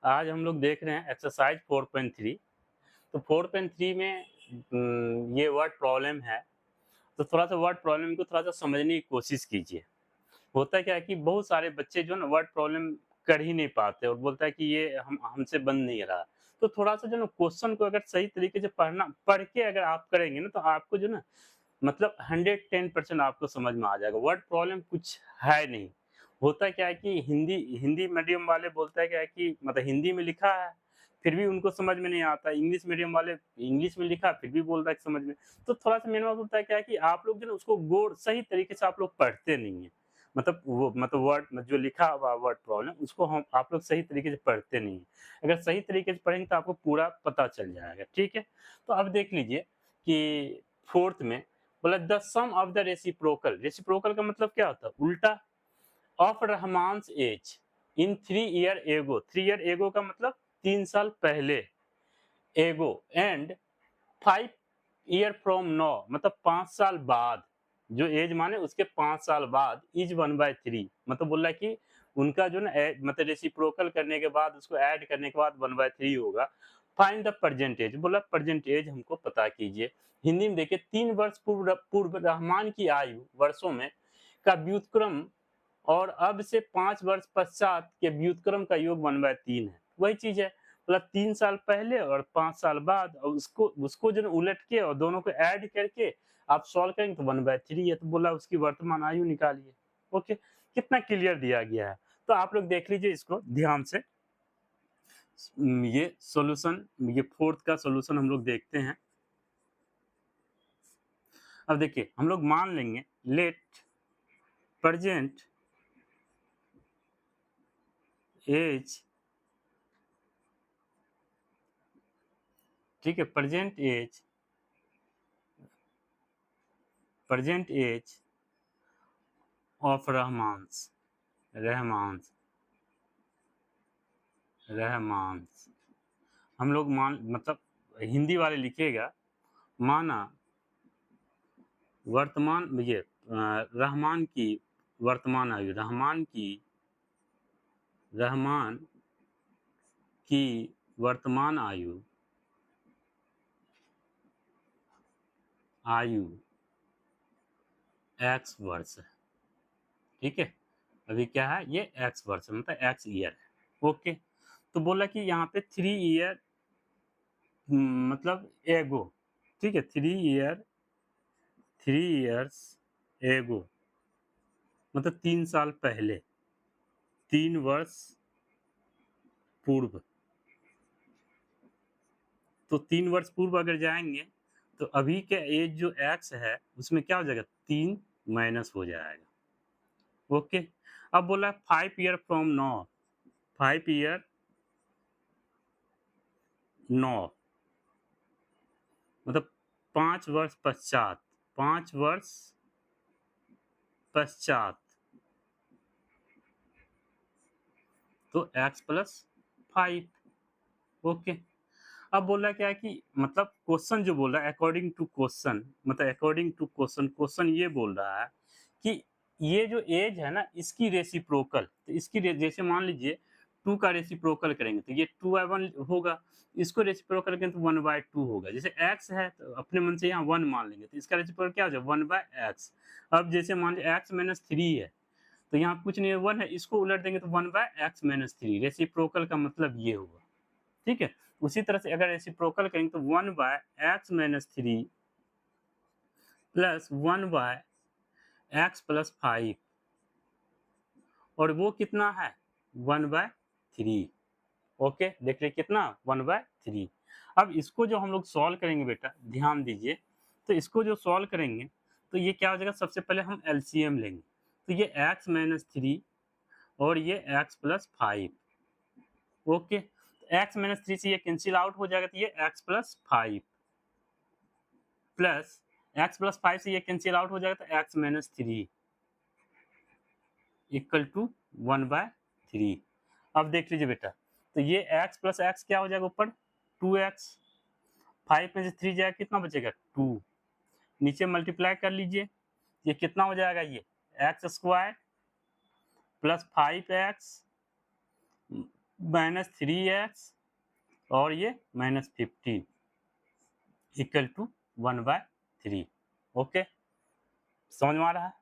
आज हम लोग देख रहे हैं एक्सरसाइज 4.3। तो 4.3 में ये वर्ड प्रॉब्लम है, तो थोड़ा-सा वर्ड प्रॉब्लम को थोड़ा-सा समझने की कोशिश कीजिए। होता क्या है कि बहुत सारे बच्चे जो है ना वर्ड प्रॉब्लम कर ही नहीं पाते और बोलता है कि ये हम हमसे बन नहीं रहा। तो थोड़ा-सा जो है ना क्वेश्चन को अगर सही तरीके से पढ़ के अगर आप करेंगे ना तो आपको जो है ना मतलब 110% आपको समझ में आ जाएगा। वर्ड प्रॉब्लम कुछ है नहीं। होता क्या है कि हिंदी हिंदी मीडियम वाले बोलता है क्या है कि मतलब हिंदी में लिखा है, फिर भी उनको समझ में नहीं आता। इंग्लिश मीडियम वाले इंग्लिश में लिखा फिर भी बोलता है कि समझ में। तो थोड़ा-सा मेरा मतलब होता है क्या है कि आप लोग जो है ना उसको गौर सही तरीके से आप लोग पढ़ते नहीं हैं। मतलब वो मतलब वर्ड जो लिखा हुआ वर्ड प्रॉब्लम उसको हम आप लोग सही तरीके से पढ़ते नहीं हैं। अगर सही तरीके से पढ़ेंगे तो आपको पूरा पता चल जाएगा, ठीक है? तो अब देख लीजिए कि 4th में बोला the sum of the reciprocal. Reciprocal का मतलब क्या होता है? उल्टा of Rahman's age in 3 year ago. 3 year एगो का मतलब 3 साल पहले, एगो एंड 5 ईयर फ्रॉम नाउ मतलब 5 साल बाद। जो एज माने उसके 5 साल बाद इज 1/3 मतलब बोल रहा है कि उनका जो ना मतलब रेसिप्रोकल करने के बाद उसको ऐड करने के बाद 1/3 होगा। फाइंड द प्रेजेंट एज, बोला प्रेजेंट एज हमको पता कीजिए। हिंदी में देखिए 3 वर्ष पूर्व पूर्व रहमान की आयु वर्षों में का व्युत्क्रम और अब से 5 वर्ष पश्चात के व्युत्क्रम का योग 1/3 है। वही चीज़ है, मतलब 3 साल पहले और 5 साल बाद और उसको उसको जो है उलट के और दोनों को ऐड करके आप सॉल्व करेंगे तो 1/3 है, तो बोला उसकी वर्तमान आयु निकालिए। ओके, कितना क्लियर दिया गया है। तो आप लोग देख लीजिए इसको ध्यान से। ये सॉल्यूशन, ये 4th का सॉल्यूशन हम लोग देखते हैं। अब देखिए हम लोग मान लेंगे लेट प्रेजेंट एज, ठीक है, प्रेजेंट एज ऑफ रहमान्स, रहमान्स, रहमान्स। हम लोग मान मतलब हिंदी वाले लिखिएगा, माना वर्तमान ये रहमान की वर्तमान आयु, रहमान की वर्तमान आयु, आयु एक्स वर्ष है, ठीक है। अभी क्या है ये एक्स वर्ष है, मतलब एक्स ईयर है। ओके, तो बोला कि यहाँ पे 3 ईयर मतलब एगो, ठीक है, 3 ईयर्स एगो मतलब 3 साल पहले, 3 वर्ष पूर्व। तो 3 वर्ष पूर्व अगर जाएँगे, तो अभी के एज जो एक्स है, उसमें क्या हो जाएगा 3 माइनस हो जाएगा। ओके, अब बोला है 5 year from now, 5 year now मतलब 5 वर्ष पश्चात, 5 वर्ष पश्चात, तो एक्स प्लस 5। ओके, अब बोला क्या है कि मतलब क्वेश्चन जो बोल रहा है अकॉर्डिंग टू क्वेश्चन, मतलब अकॉर्डिंग टू क्वेश्चन, क्वेश्चन ये बोल रहा है कि ये जो एज है ना इसकी रेसिप्रोकल, तो इसकी जैसे मान लीजिए 2 का रेसिप्रोकल करेंगे तो ये 2/1 होगा, इसको रेसिप्रोकल करेंगे तो 1/2 होगा। जैसे x है तो अपने मन से यहाँ 1 मान लेंगे तो इसका रेसिप्रोकल क्या हो जाएगा 1/x। अब जैसे मान लीजिए x माइनस 3 है तो यहाँ कुछ नहीं है 1 है, इसको उलट देंगे तो 1/x माइनस 3, रेसिप्रोकल का मतलब ये हुआ, ठीक है। उसी तरह से अगर रेसिप्रोकल करेंगे तो 1/x minus 3 plus 1/x plus 5 और वो कितना है 1/3। ओके, देख रहे कितना 1/3। अब इसको जो हम लोग सॉल्व करेंगे बेटा ध्यान दीजिए, तो इसको जो सॉल्व करेंगे तो ये क्या हो जाएगा, सबसे पहले हम एलसीएम लेंगे तो ये x माइनस 3 और ये x plus 5। Okay, x minus 3 से ये कैंसिल आउट हो जाएगा तो ये x plus 5 plus x plus 5 से ये कैंसिल आउट हो जाएगा तो x माइनस 3 इक्वल टू 1/3। अब देख लीजिए बेटा, तो ये x प्लस एक्स क्या हो जाएगा ऊपर 2x, 5 में से 3 जाएगा कितना बचेगा 2, नीचे मल्टीप्लाई कर लीजिए, ये कितना हो जाएगा ये x square plus 5x -3x और ये -15 इक्वल टू 1/3। ओके, समझ में आ रहा है?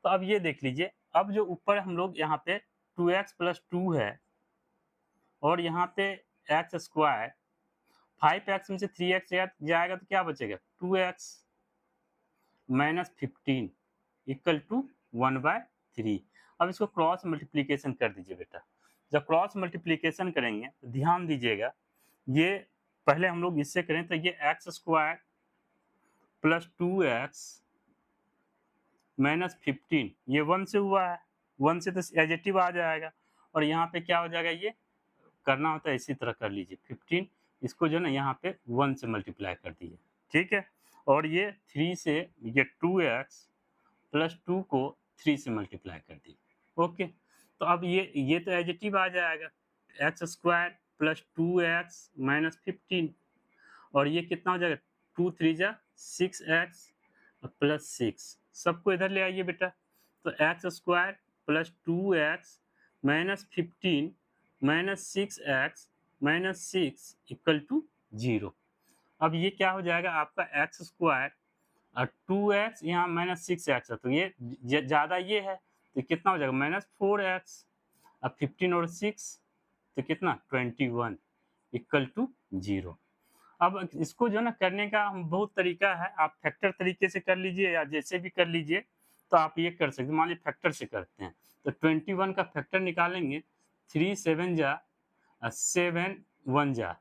तो अब ये देख लीजिए, अब जो ऊपर हम लोग यहाँ पे 2x + 2 है और यहाँ पे x स्क्वायर, 5x में से 3x जाएगा तो क्या बचेगा, 2x -15 इक्वल टू 1/3। अब इसको क्रॉस मल्टीप्लिकेशन कर दीजिए बेटा। जब क्रॉस मल्टीप्लिकेशन करेंगे तो ध्यान दीजिएगा, ये पहले हम लोग इससे करें तो ये x स्क्वायर प्लस 2x -15 ये 1 से हुआ है, 1 से तो एडिटिव आ जाएगा और यहाँ पे क्या हो जाएगा, ये करना होता है इसी तरह कर लीजिए, 15 इसको जो है ना यहाँ पे 1 से मल्टीप्लाई कर दीजिए, ठीक है। और ये 3 से ये 2x प्लस 2 को 3 से मल्टीप्लाई कर दीजिए। ओके, तो अब ये तो एडिटिव आ जाएगा, एक्स स्क्वायर प्लस 2x -15 और ये कितना हो जाएगा, 2 3 जा 6x प्लस 6, सबको इधर ले आइए बेटा। तो x square plus 2x -15 -6x -6 equal to 0। अब ये क्या हो जाएगा आपका एक्स स्क्वायर और 2x यहाँ -6x है तो ये ज़्यादा ये है तो कितना हो जाएगा -4x। अब 15 और 6 तो कितना 21 इक्वल टू 0। अब इसको जो है ना करने का हम बहुत तरीका है, आप फैक्टर तरीके से कर लीजिए या जैसे भी कर लीजिए, तो आप ये कर सकते हैं। मान लीजिए फैक्टर से करते हैं तो 21 का फैक्टर निकालेंगे, 3 7 जा 7 1 जा,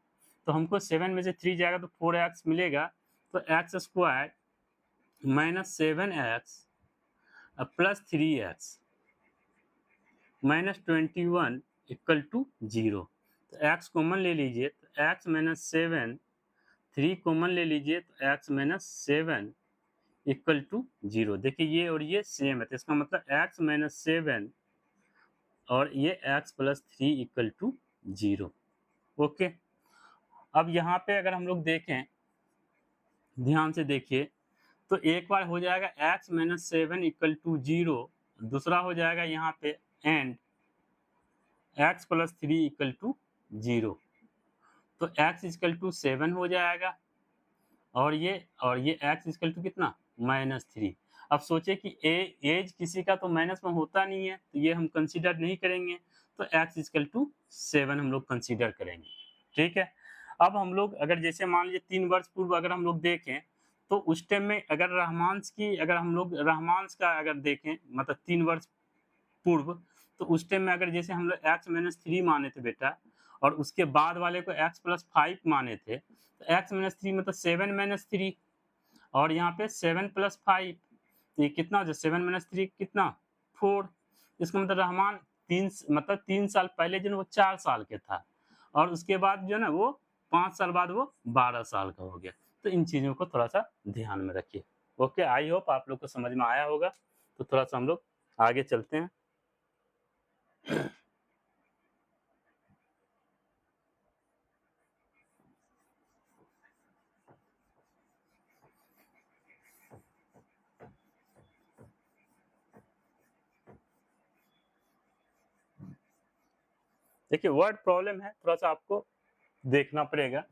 तो हमको 7 में से 3 जाएगा तो 4x मिलेगा, तो x square -7x plus 3x -21 equal to 0। तो x कॉमन ले लीजिए, तो x -7 3 कॉमन ले लीजिए तो x -7 इक्वल टू 0। देखिए ये और ये सेम है तो इसका मतलब x -7 और ये x + 3 इक्वल टू 0। ओके, अब यहाँ पे अगर हम लोग देखें, ध्यान से देखिए, तो एक बार हो जाएगा x -7 इक्वल टू 0, दूसरा हो जाएगा यहाँ पे एंड x + 3 इक्वल टू 0, तो x इक्वल टू 7 हो जाएगा और ये x इक्वल टू कितना -3। अब सोचे कि एज किसी का तो माइनस में होता नहीं है तो ये हम कंसीडर नहीं करेंगे, तो x इक्वल टू 7 हम लोग कंसीडर करेंगे, ठीक है। अब हम लोग अगर जैसे मान लीजिए 3 वर्ष पूर्व अगर हम लोग देखें तो उस टाइम में अगर हम लोग रहमांस का अगर देखें मतलब 3 वर्ष पूर्व, तो उस टाइम में अगर जैसे हम लोग x -3 माने थे बेटा और उसके बाद वाले को x + 5 माने थे, तो x -3 मतलब 7 - 3 और यहाँ पे 7 + 5, तो ये कितना हो जाए 7 - 3 कितना 4। इसका मतलब रहमान 3 साल पहले जो है वो 4 साल के था और उसके बाद जो है ना वो 5 साल बाद वो 12 साल का हो गया। तो इन चीज़ों को थोड़ा-सा ध्यान में रखिए। ओके, आई होप आप लोग को समझ में आया होगा। तो थोड़ा-सा हम लोग आगे चलते हैं। देखिए वर्ड प्रॉब्लम है, थोड़ा-सा आपको देखना पड़ेगा।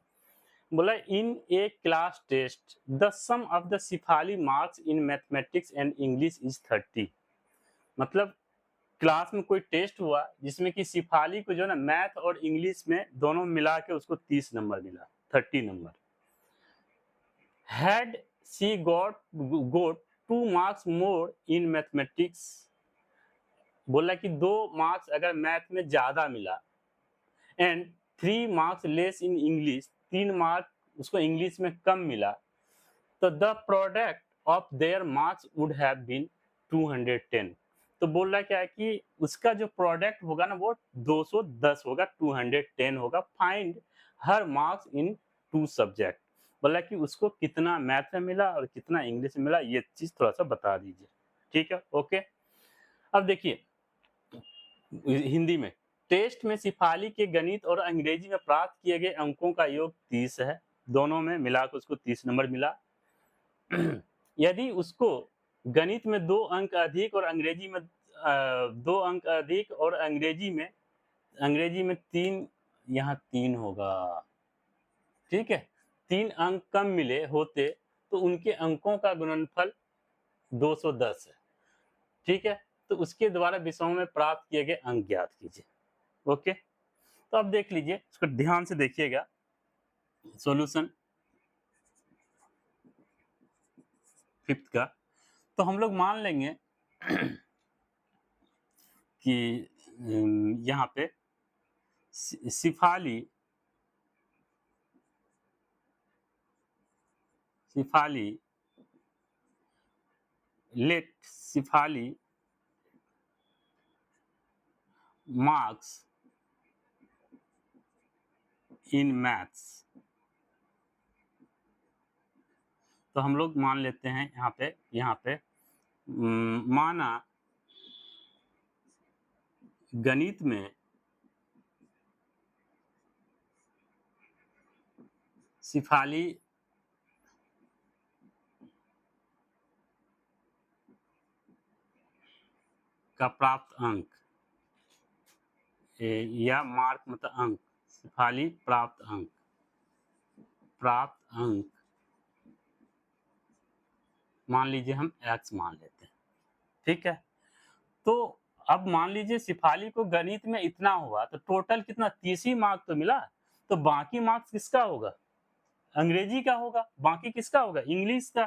बोला in a class test the sum of the Shefali marks in mathematics and English is 30। मतलब क्लास में कोई टेस्ट हुआ जिसमें कि सिफाली को जो है ना मैथ और इंग्लिश में दोनों मिला के उसको 30 नंबर मिला, 30 number. Had she got 2 marks more in mathematics, बोला कि 2 मार्क्स अगर मैथ में ज्यादा मिला and 3 marks less in English, 3 marks उसको इंग्लिश में कम मिला, तो the product of their marks would have been 210। तो बोल रहा है क्या है कि उसका जो प्रोडक्ट होगा ना वो 210 होगा, 210 होगा। Find her marks in 2 subject, बोला कि उसको कितना मैथ में मिला और कितना इंग्लिश में मिला, ये चीज थोड़ा सा बता दीजिए, ठीक है। ओके, अब देखिए हिंदी में टेस्ट में सिफाली के गणित और अंग्रेजी में प्राप्त किए गए अंकों का योग 30 है, दोनों में मिलाकर उसको 30 नंबर मिला। यदि उसको गणित में 2 अंक अधिक और अंग्रेजी में 2 अंक अधिक और अंग्रेजी में अंग्रेजी में 3, यहाँ 3 होगा, ठीक है? 3 अंक कम मिले होते तो उनके अंकों का गुणनफल 210 है, ठीक है? तो उसके द्वारा विषयों में प्राप्त किए गए अंक ज्ञात कीजिए। ओके? तो अब देख लीजिए, इसको ध्यान से देखिएगा सॉल्यूशन 5th का। तो हम लोग मान लेंगे कि यहाँ पे Shefali let Shefali marks in maths। तो हम लोग मान लेते हैं यहाँ पे माना गणित में सिफाली का प्राप्त अंक या मार्क मतलब अंक, सिफाली प्राप्त अंक मान लीजिए हम x मान लेते हैं, ठीक है? तो अब मान लीजिए सिफाली को गणित में इतना हुआ तो टोटल कितना 30 ही मार्क तो मिला, तो बाकी मार्क्स किसका होगा? अंग्रेजी का होगा, बाकी किसका होगा? इंग्लिश का।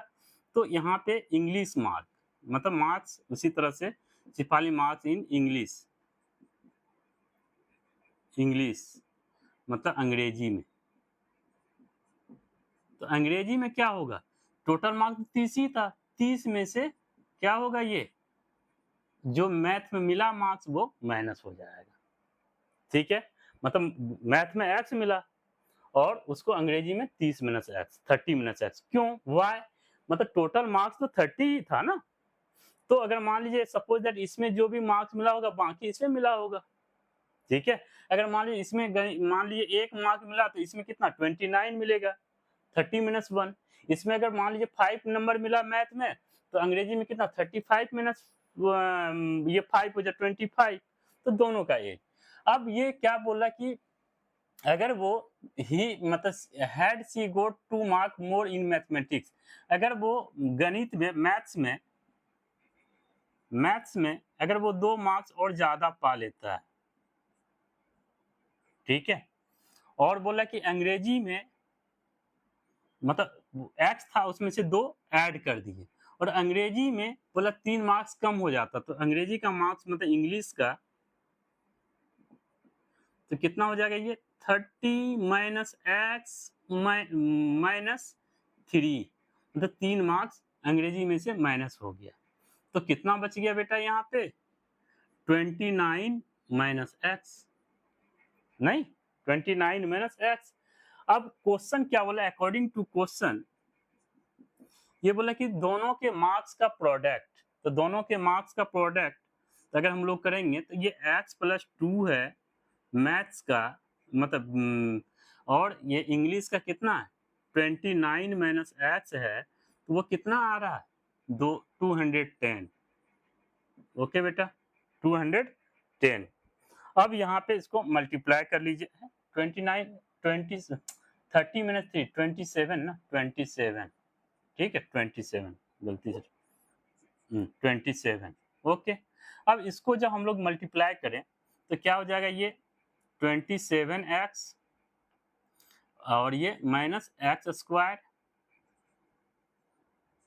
तो यहाँ पे इंग्लिश मार्क मतलब मार्क्स उसी तरह से सिफाली मार्क्स इन इंग्लिश मतलब अंग्रेजी में। तो अंग्रेजी में क्या होगा? टोटल मार्क्स 30 ही था, 30 में से क्या होगा, ये जो मैथ में मिला मार्क्स वो माइनस हो जाएगा, ठीक है? मतलब मैथ में x मिला और उसको अंग्रेजी में 30 मिनस x, 30 मिनस x। क्यों? वाई? मतलब टोटल मार्क्स तो 30 ही था ना। तो अगर मान लीजिए सपोज दैट इसमें जो भी मार्क्स मिला होगा बाकी इसमें मिला होगा, ठीक है? अगर मान लीजिए इसमें मान लीजिए 1 मार्क मिला तो इसमें कितना 29 मिलेगा, 30 मिनस 1। इसमें अगर मान लीजिए 5 नंबर मिला मैथ में तो अंग्रेजी में कितना 35 मिनस ये 5 हो जाए 25। तो दोनों का एज। अब ये क्या बोला कि अगर वो ही मतलब had she got 2 mark more in mathematics, अगर वो गणित में मैथ्स में अगर वो 2 मार्क्स और ज्यादा पा लेता है, ठीक है? और बोला कि अंग्रेजी में मतलब एक्स था उसमें से 2 ऐड कर दिए और अंग्रेजी में बोला 3 मार्क्स कम हो जाता, तो अंग्रेजी का मार्क्स मतलब इंग्लिश का तो कितना हो जाएगा, ये 30 माइनस एक्स माइनस 3, मतलब 3 मार्क्स अंग्रेजी में से माइनस हो गया। तो कितना बच गया बेटा यहाँ पे 29 माइनस एक्स, नहीं 29 माइनस एक्स। अब क्वेश्चन क्या बोला, अकॉर्डिंग टू क्वेश्चन ये बोला कि दोनों के मार्क्स का प्रोडक्ट, तो दोनों के मार्क्स का प्रोडक्ट अगर हम लोग करेंगे तो ये x प्लस 2 है मैथ्स का मतलब और ये इंग्लिश का कितना है 29 माइनस एक्स है, तो वो कितना आ रहा है 210। ओके बेटा 210। अब यहाँ पे इसको मल्टीप्लाई कर लीजिए 29 20 30 मिनट 3 27 ना 27, ठीक है 27 गलती से 27। ओके। अब इसको जब हम लोग मल्टीप्लाई करें तो क्या हो जाएगा, ये 27x और ये माइनस एक्स स्क्वायर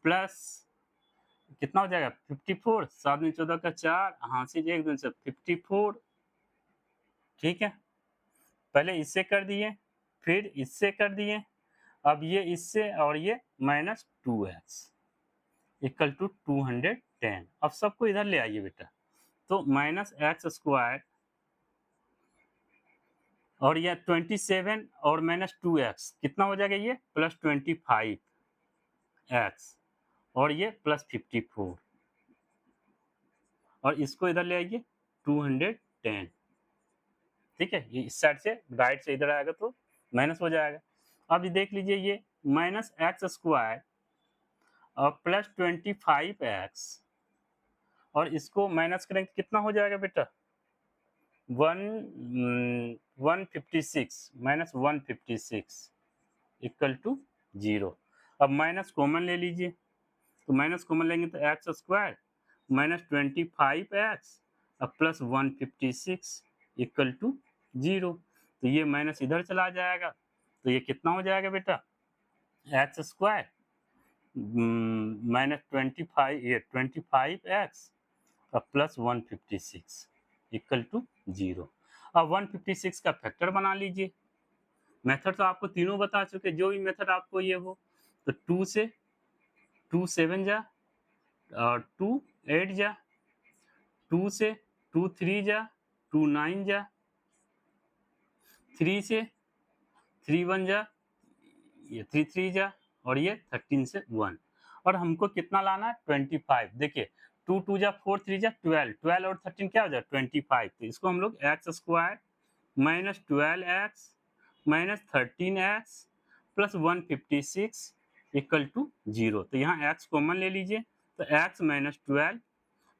प्लस कितना हो जाएगा 54, 7 में 14 का 4, हाँ से 1 2 से 54, ठीक है? पहले इससे कर दिए फिर इससे कर दिए, अब ये इससे और ये माइनस 2x इक्वल टू 210। अब सबको इधर ले आइए बेटा, तो माइनस एक्स स्क्वायर और ये 27 और माइनस 2x कितना हो जाएगा, ये प्लस 25x और ये प्लस 54 और इसको इधर ले आइए 210, ठीक है? ये इस साइड से राइट से इधर आएगा तो माइनस हो जाएगा। अब ये देख लीजिए ये माइनस एक्स स्क्वायर और प्लस 25x और इसको माइनस करेंगे कितना हो जाएगा बेटा 156 माइनस 156 इक्वल टू 0। अब माइनस कॉमन ले लीजिए, तो माइनस कॉमन लेंगे तो एक्स स्क्वायर माइनस 25x अब प्लस 156 इक्वल टू 0। तो ये माइनस इधर चला जाएगा, तो ये कितना हो जाएगा बेटा, एक्स स्क्वायर माइनस 25x अब प्लस 156 इक्वल टू 0। अब 156 का फैक्टर बना लीजिए। मेथड तो आपको तीनों बता चुके, जो भी मेथड आपको ये हो, तो 2 से 2 7 जा और 2 8 जा, 2 से 2 3 जा, 2 9 जा, 3 से 3 1 जा, ये 3 3 जा, और ये 13 से 1। और हमको कितना लाना है, 25। देखिए 2 2 जा 4 3 जा 12, 12 और 13 क्या हो जाए 25। तो इसको हम लोग x square minus 12x minus 13x plus 156 equal to 0। तो यहाँ x कॉमन ले लीजिए, तो x माइनस 12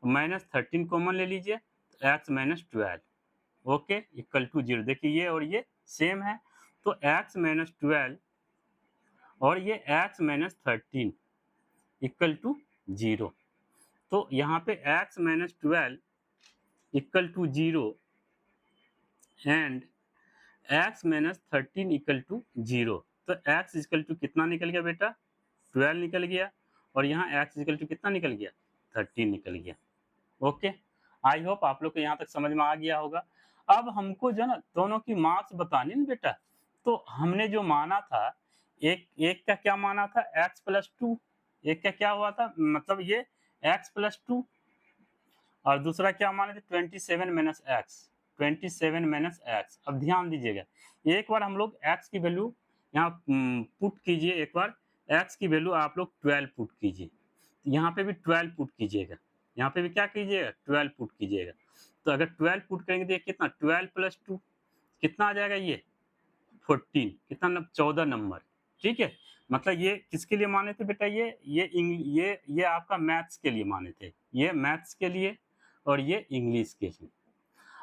माइनस 13 कॉमन ले लीजिए, तो x minus 12 okay equal to 0। देखिए ये और ये सेम है, तो x माइनस 12 और ये x माइनस 13 इक्वल टू 0। तो यहाँ पे x minus 12 equal to 0 and x minus 13 equal to 0। तो x इक्वल टू कितना निकल गया बेटा, 12 निकल गया, और यहाँ x इक्वल टू कितना निकल गया, 13 निकल गया। ओके, आई होप आप लोग को यहाँ तक समझ में आ गया होगा। अब हमको जो ना दोनों की मार्क्स बतानी ना बेटा, तो हमने जो माना था, एक का क्या माना था, x प्लस 2, एक का क्या हुआ था, मतलब ये x प्लस 2, और दूसरा क्या माने थे 27 माइनस एक्स, 27 माइनस एक्स। अब ध्यान दीजिएगा, एक बार हम लोग x की वैल्यू यहाँ पुट कीजिए, एक बार x की वैल्यू आप लोग 12 पुट कीजिए, यहाँ पे भी 12 पुट कीजिएगा, यहाँ पे भी क्या कीजिएगा 12 पुट कीजिएगा। तो अगर 12 पुट करेंगे तो ये कितना 12 प्लस 2 कितना आ जाएगा, ये 14, कितना 14 नंबर। ठीक है, मतलब ये किसके लिए माने थे बेटा, ये आपका मैथ्स के लिए माने थे, ये मैथ्स के लिए और ये इंग्लिश के लिए।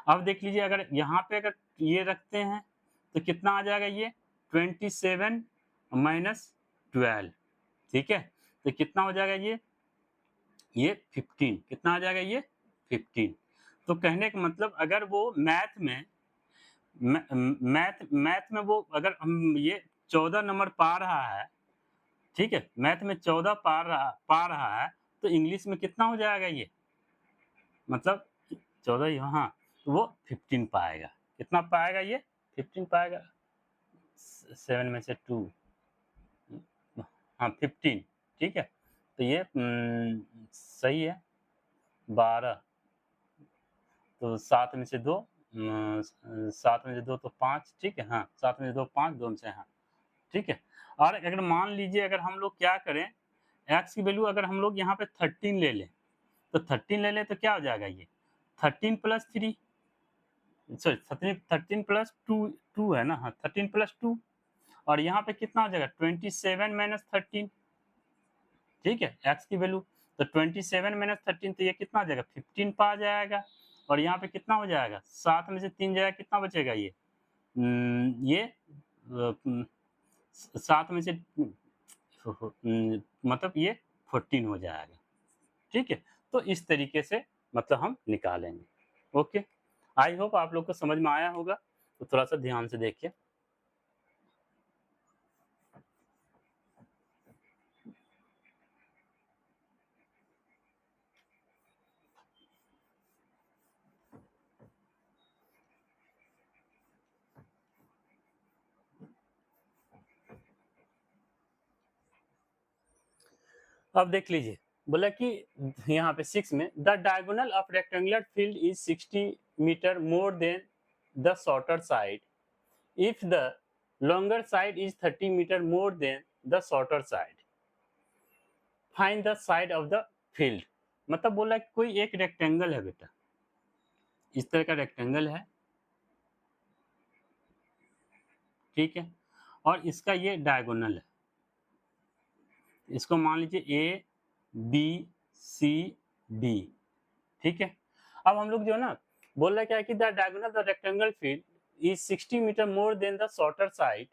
अब देख लीजिए, अगर यहाँ पे अगर ये रखते हैं तो कितना आ जाएगा, ये 27 माइनस 12। ठीक है, तो कितना हो जाएगा, ये 15, कितना आ जाएगा, ये 15। तो कहने का मतलब अगर वो मैथ में वो अगर हम ये 14 नंबर पा रहा है, ठीक है, मैथ में 14 पा रहा है, तो इंग्लिश में कितना हो जाएगा, ये मतलब 14 यहाँ, तो वो 15 पाएगा। कितना पाएगा, ये 15 पाएगा, 7 में से 2, हाँ 15। ठीक है, तो ये सही है 12, तो 7 में से 2, 7 में से 2 तो 5। ठीक है, हाँ 7 में से 2 5, 2 में से, हाँ ठीक है। और अगर मान लीजिए अगर हम लोग क्या करें, x की वैल्यू अगर हम लोग यहाँ पे 13 ले लें, तो 13 ले लें तो क्या हो जाएगा, ये 13 प्लस 3, सॉरी 13 प्लस 2 है ना, हाँ 13 प्लस 2, और यहाँ पे कितना हो जाएगा 27 माइनस 13। ठीक है, x की वैल्यू, तो 27 माइनस 13, तो ये कितना आ जाएगा 15 पा जाएगा, और यहाँ पे कितना हो जाएगा 7 में से 3 जाएगा, कितना बचेगा, ये 7 में से मतलब ये 14 हो जाएगा। ठीक है, तो इस तरीके से मतलब हम निकालेंगे। ओके, आई होप आप लोग को समझ में आया होगा, तो थोड़ा सा ध्यान से देखिए। अब देख लीजिए, बोला कि यहाँ पे 6 में the diagonal of rectangular field is 60 metre more than the shorter side if the longer side is 30 meter more than the shorter side find the side of the field। मतलब बोला कि कोई एक रेक्टेंगल है बेटा, इस तरह का रेक्टेंगल है, ठीक है, और इसका ये डायगोनल है, इसको मान लीजिए ए बी सी डी। ठीक है, अब हम लोग जो है ना बोल रहा है क्या कि the diagonal the rectangle field is 60 metre more than the shorter side,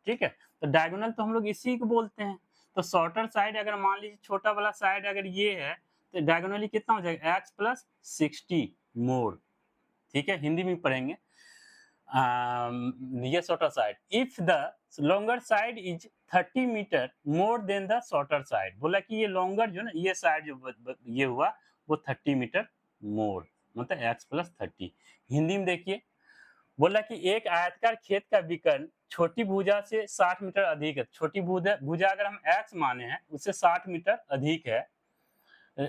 ठीक है। तो डायगोनल तो हम लोग इसी को बोलते हैं। तो शॉर्टर साइड अगर मान लीजिए छोटा वाला साइड अगर ये है तो डायगोनली कितना हो जाएगा x प्लस 60 मोर, ठीक है, हिंदी में पढ़ेंगे। ये shorter side if the longer side is 30 metre more than the shorter side, बोला कि ये लॉन्गर जो ना ये साइड जो ये हुआ वो 30 मीटर मोर मतलब x प्लस 30। हिंदी में देखिए बोला कि एक आयताकार खेत का विकर्ण छोटी भुजा से 60 मीटर अधिक है। छोटी भुजा अगर हम x माने हैं उससे 60 मीटर अधिक है,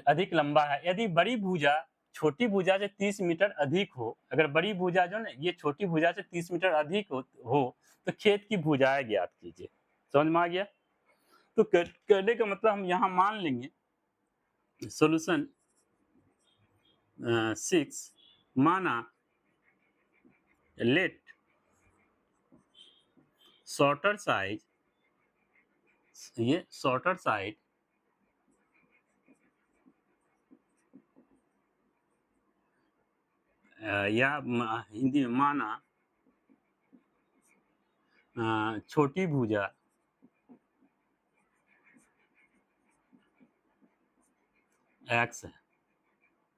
अधिक लंबा है। यदि बड़ी भुजा छोटी भुजा से 30 मीटर अधिक हो, अगर बड़ी भुजा जो ना ये छोटी भुजा से 30 मीटर अधिक हो तो खेत की भुजाएं ज्ञात कीजिए। समझ में आ गया? तो करने का मतलब हम यहाँ मान लेंगे सॉल्यूशन 6 माना लेट शॉर्टर साइज, ये शॉर्टर साइड या हिंदी में माना छोटी भुजा x है,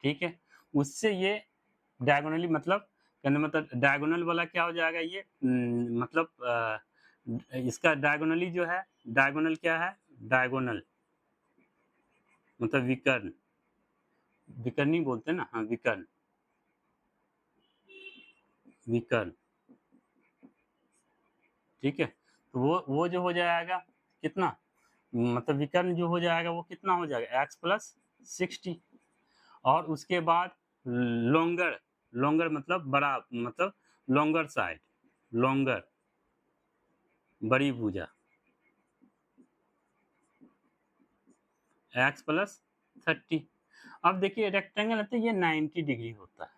ठीक है। उससे ये डायगोनली मतलब कहने मतलब डायगोनल वाला क्या हो जाएगा ये मतलब इसका डायगोनली जो है डायगोनल क्या है, डायगोनल मतलब विकर्ण, विकर्णी बोलते हैं ना, हाँ विकर्ण, विकर्ण, ठीक है। तो वो जो हो जाएगा कितना मतलब विकर्ण जो हो जाएगा वो कितना हो जाएगा x प्लस 60 और उसके बाद लॉन्गर, लॉन्गर मतलब बड़ा मतलब लॉन्गर साइड, लॉन्गर बड़ी भुजा x प्लस 30। अब देखिए रेक्टेंगल है तो ये 90 डिग्री होता है,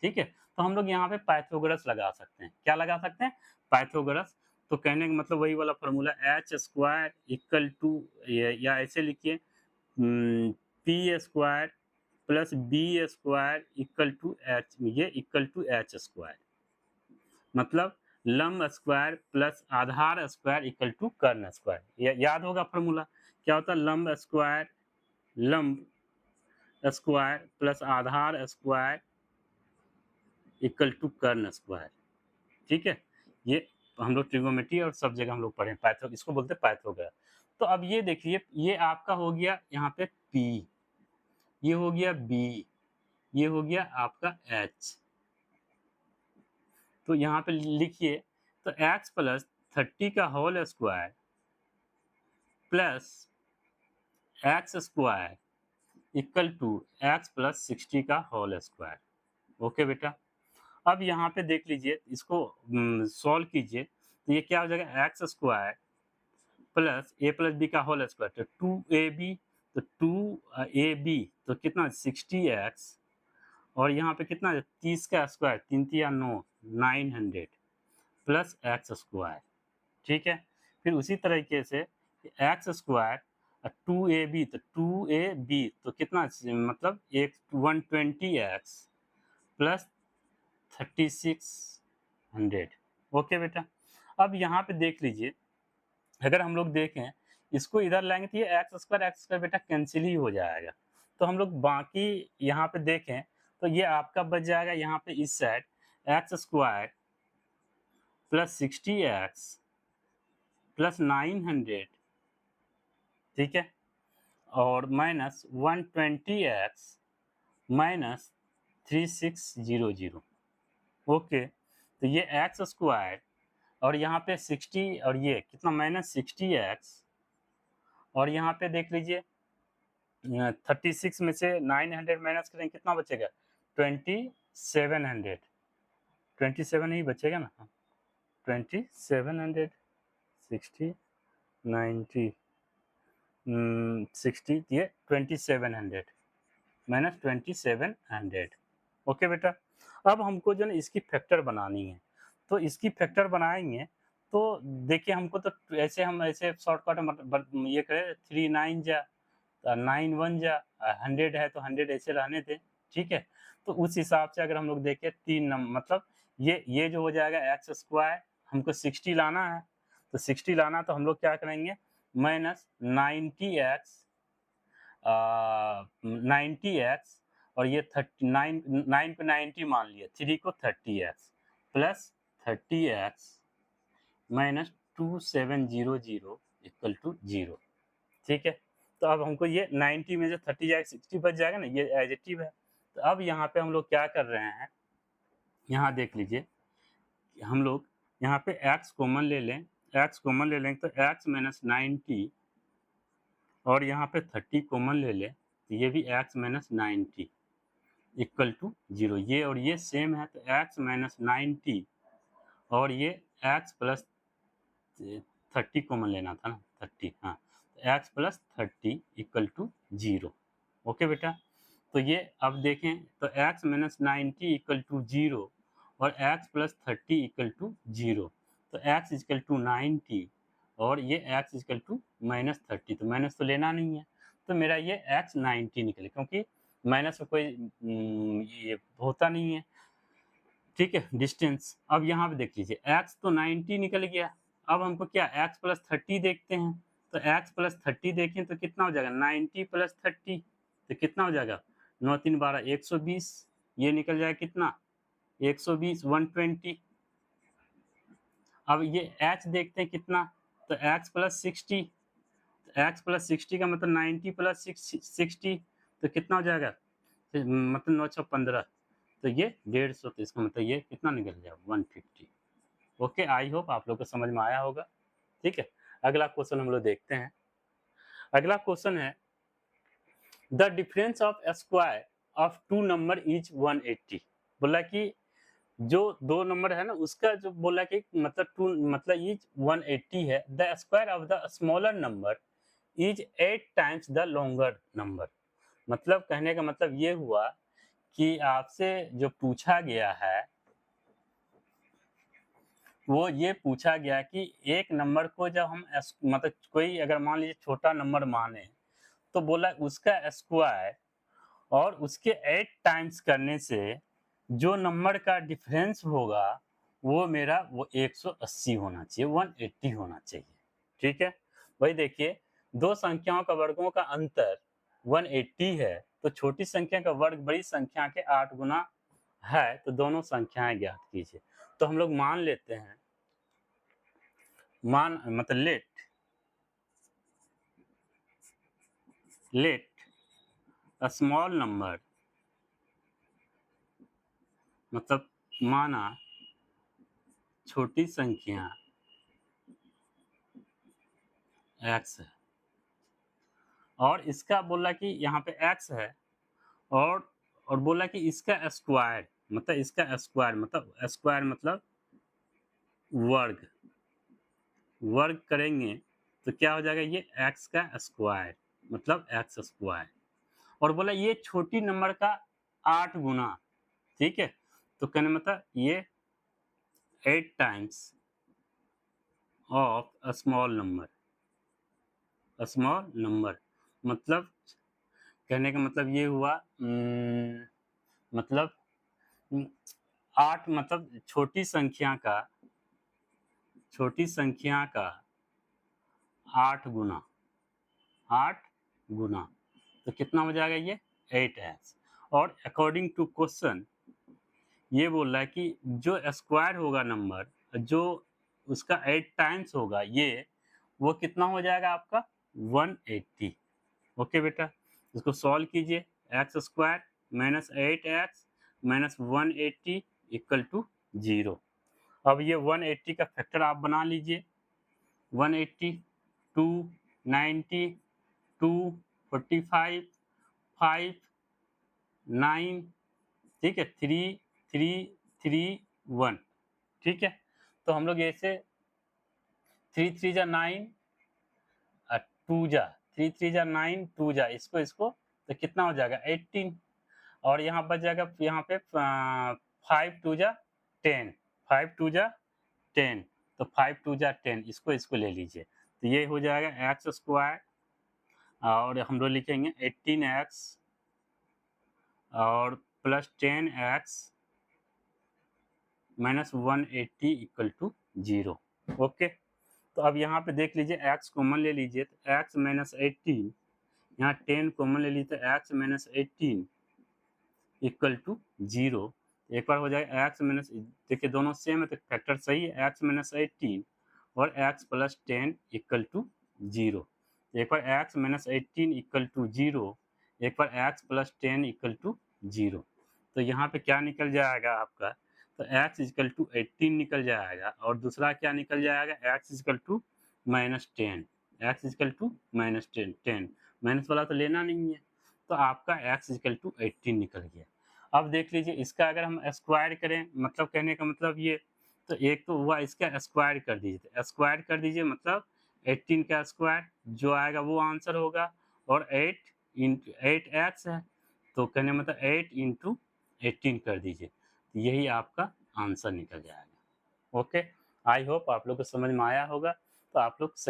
ठीक है। तो हम लोग यहाँ पे पाइथागोरस लगा सकते हैं। क्या लगा सकते हैं? पाइथागोरस। तो कहने का मतलब वही वाला formula H square equal to या ऐसे लिखिए P square plus B square equal to H, ये इक्वल टू एच स्क्वायर मतलब लंब स्क्वायर प्लस आधार स्क्वायर इक्वल टू कर्ण स्क्वायर। याद होगा फॉर्मूला क्या होता है? लंब स्क्वायर, लंब स्क्वायर प्लस आधार स्क्वायर इक्वल टू कर्ण स्क्वायर, ठीक है। ये हम लोग ट्रिगोनोमेट्री और सब जगह हम लोग पढ़े पाइथो, इसको बोलते हैं पाइथागोरस। तो अब ये देखिए ये आपका हो गया यहाँ पे P, ये हो गया B, ये हो गया आपका H। तो यहाँ पे लिखिए तो x प्लस 30 का whole square plus x square equal to x plus 60 का होल स्क्वायर। ओके बेटा, अब यहाँ पे देख लीजिए इसको सॉल्व कीजिए तो ये क्या हो जाएगा एक्स स्क्वायर प्लस ए प्लस बी का होल स्क्वायर तो 2ab, तो 2ab तो कितना 60x और यहाँ पे कितना 30 का स्क्वायर 3 3 9 900 प्लस एक्स स्क्वायर, ठीक है। फिर उसी तरीके से एक्स स्क्वायर 2ab तो 2ab तो कितना मतलब एक 120x प्लस 3600। ओके बेटा, अब यहाँ पे देख लीजिए अगर हम लोग देखें इसको इधर लाएंगे तो ये एक्स स्क्वायर बेटा कैंसिल ही हो जाएगा। तो हम लोग बाकी यहाँ पे देखें तो ये आपका बच जाएगा यहाँ पे इस side x square plus 60x plus 900, ठीक है, और माइनस 120x माइनस 3600। ओके, तो ये एक्स स्क्वायर और यहाँ पे 60 और ये कितना माइनस 60x और यहाँ पे देख लीजिए 36 में से 900 माइनस करेंगे कितना बचेगा 2700, 27 ही बचेगा ना, 2700 60 90 60 ये 2700 माइनस 2700। ओके बेटा, अब हमको जो ना इसकी फैक्टर बनानी है तो इसकी फैक्टर बनाएंगे तो देखिए हमको तो ऐसे हम ऐसे शॉर्टकट मतलब ये करें 3 9 जा 9 1 जा 100 है तो 100 ऐसे रहने थे, ठीक है। तो उस हिसाब से अगर हम लोग देखें 3 मतलब ये जो हो जाएगा एक्स स्क्वायर, हमको 60 लाना है, तो 60 लाना तो हम लोग क्या करेंगे माइनस 90x और ये 39 9 पे 90 मान लिया, 3 को 30x plus 30x minus 2700 equal to 0। ठीक है, तो अब हमको ये 90 में से 30 जाएगा 60 बच जाएगा ना, ये एडिटिव है। तो अब यहाँ पे हम लोग क्या कर रहे हैं, यहाँ देख लीजिए, हम लोग यहाँ पे x कॉमन ले लें, x कॉमन ले लेंगे तो x माइनस 90 और यहाँ पे 30 कॉमन ले लें तो ये भी x माइनस 90 इक्वल टू 0। ये और ये सेम है तो x माइनस 90 और ये x प्लस 30 कॉमन लेना था ना, 30, हाँ, x plus 30 equal to 0। Okay बेटा, तो ये अब देखें तो x माइनस 90 इक्वल टू 0 और x प्लस 30 इक्वल टू 0, तो x इक्वल टू 90 और ये x इक्वल टू माइनस 30, तो माइनस तो लेना नहीं है, तो मेरा ये x 90 निकले, क्योंकि माइनस में कोई ये होता नहीं है। ठीक है, डिस्टेंस। अब यहाँ पे देख लीजिए x तो 90 निकल गया, अब हमको क्या x प्लस 30 देखते हैं, तो x प्लस 30 देखें तो कितना हो जाएगा 90 प्लस 30, तो कितना हो जाएगा 9 3 12 120, ये निकल जाएगा कितना 120 120। अब ये h देखते हैं कितना, तो x प्लस 60, x प्लस 60 का मतलब 90 प्लस 60, तो कितना हो जाएगा मतलब 9 6 15, तो ये 150, तो इसका मतलब ये कितना निकल जाएगा 150। ओके, आई होप आप लोग को समझ में आया होगा। ठीक है, अगला क्वेश्चन हम लोग देखते हैं। अगला क्वेश्चन है the difference of square of two number is 180। बोला कि जो दो नंबर है ना उसका जो बोला कि मतलब टू मतलब इज 180 है, the square of the smaller number is 8 times the longer number. मतलब कहने का मतलब ये हुआ कि आपसे जो पूछा गया है वो ये पूछा गया कि एक नंबर को जब हम मतलब कोई अगर मान लीजिए छोटा नंबर माने तो बोला उसका स्क्वायर और उसके 8 टाइम्स करने से जो नंबर का डिफरेंस होगा वो मेरा वो 180 होना चाहिए, 180 होना चाहिए। ठीक है, वही देखिए दो संख्याओं का वर्गों का अंतर 180 है, तो छोटी संख्या का वर्ग बड़ी संख्या के 8 गुना है, तो दोनों संख्याएं ज्ञात कीजिए। तो हम लोग मान लेते हैं, मान मतलब लेट अ स्मॉल नंबर, मतलब माना छोटी संख्या x है और इसका बोला कि यहाँ पे x है और बोला कि इसका स्क्वायर मतलब वर्ग वर्ग करेंगे तो क्या हो जाएगा ये x का स्क्वायर मतलब x स्क्वायर, और बोला ये छोटी नंबर का 8 गुना। ठीक है, तो कहने मतलब ये 8 times of a small number मतलब कहने का मतलब ये हुआ मतलब 8 मतलब छोटी संख्या का 8 गुना 8 गुना, तो कितना हो जाएगा ये 8x। और अकॉर्डिंग टू क्वेश्चन ये बोल रहा है कि जो स्क्वायर होगा नंबर जो उसका 8 टाइम्स होगा ये वो कितना हो जाएगा आपका 180। ओके बेटा, इसको सॉल्व कीजिए, x square minus 8x minus 180 equal to 0। अब ये 180 का फैक्टर आप बना लीजिए, 180 2 90 2 45 5 9, ठीक है, 3 3 3 1। ठीक है, तो हम लोग ऐसे 3 3 जा 9 2 जा 3 3 जा 9 2 जा इसको तो कितना हो जाएगा 18, और यहाँ बच जाएगा यहाँ पे 5 2 जा 10 5 2 जा 10, तो 5 2 जा 10 इसको ले लीजिए, तो ये हो जाएगा एक्स स्क्वायर और हम लोग लिखेंगे 18x और plus 10x minus 180 equal to 0। Okay, तो अब यहाँ पे देख लीजिए x कॉमन ले लीजिए तो x माइनस 18, यहाँ 10 कॉमन ले लीजिए तो x माइनस 18 इक्वल टू 0। एक बार हो जाएगा x माइनस, देखिए दोनों सेम है तो फैक्टर सही है, x माइनस 18 और x प्लस 10 इक्वल टू 0। एक बार x माइनस 18 इक्वल टू 0, एक बार x प्लस 10 इक्वल टू 0। तो यहाँ पे क्या निकल जाएगा आपका, तो x इक्वल टू 18 निकल जाएगा और दूसरा क्या निकल जाएगा, x equal to minus 10, x equal to minus 10 minus वाला तो लेना नहीं है, तो आपका x इक्वल टू 18 निकल गया। अब देख लीजिए इसका अगर हम स्क्वायर करें, मतलब कहने का मतलब ये, तो एक तो हुआ इसका स्क्वायर कर दीजिए, तो स्क्वायर कर दीजिए मतलब 18 का स्क्वायर जो आएगा वो आंसर होगा, और 8x है तो कहने मतलब 8 इंटू 18 कर दीजिए, तो यही आपका आंसर निकल जाएगा। ओके, आई होप आप लोग को समझ में आया होगा, तो आप लोग सही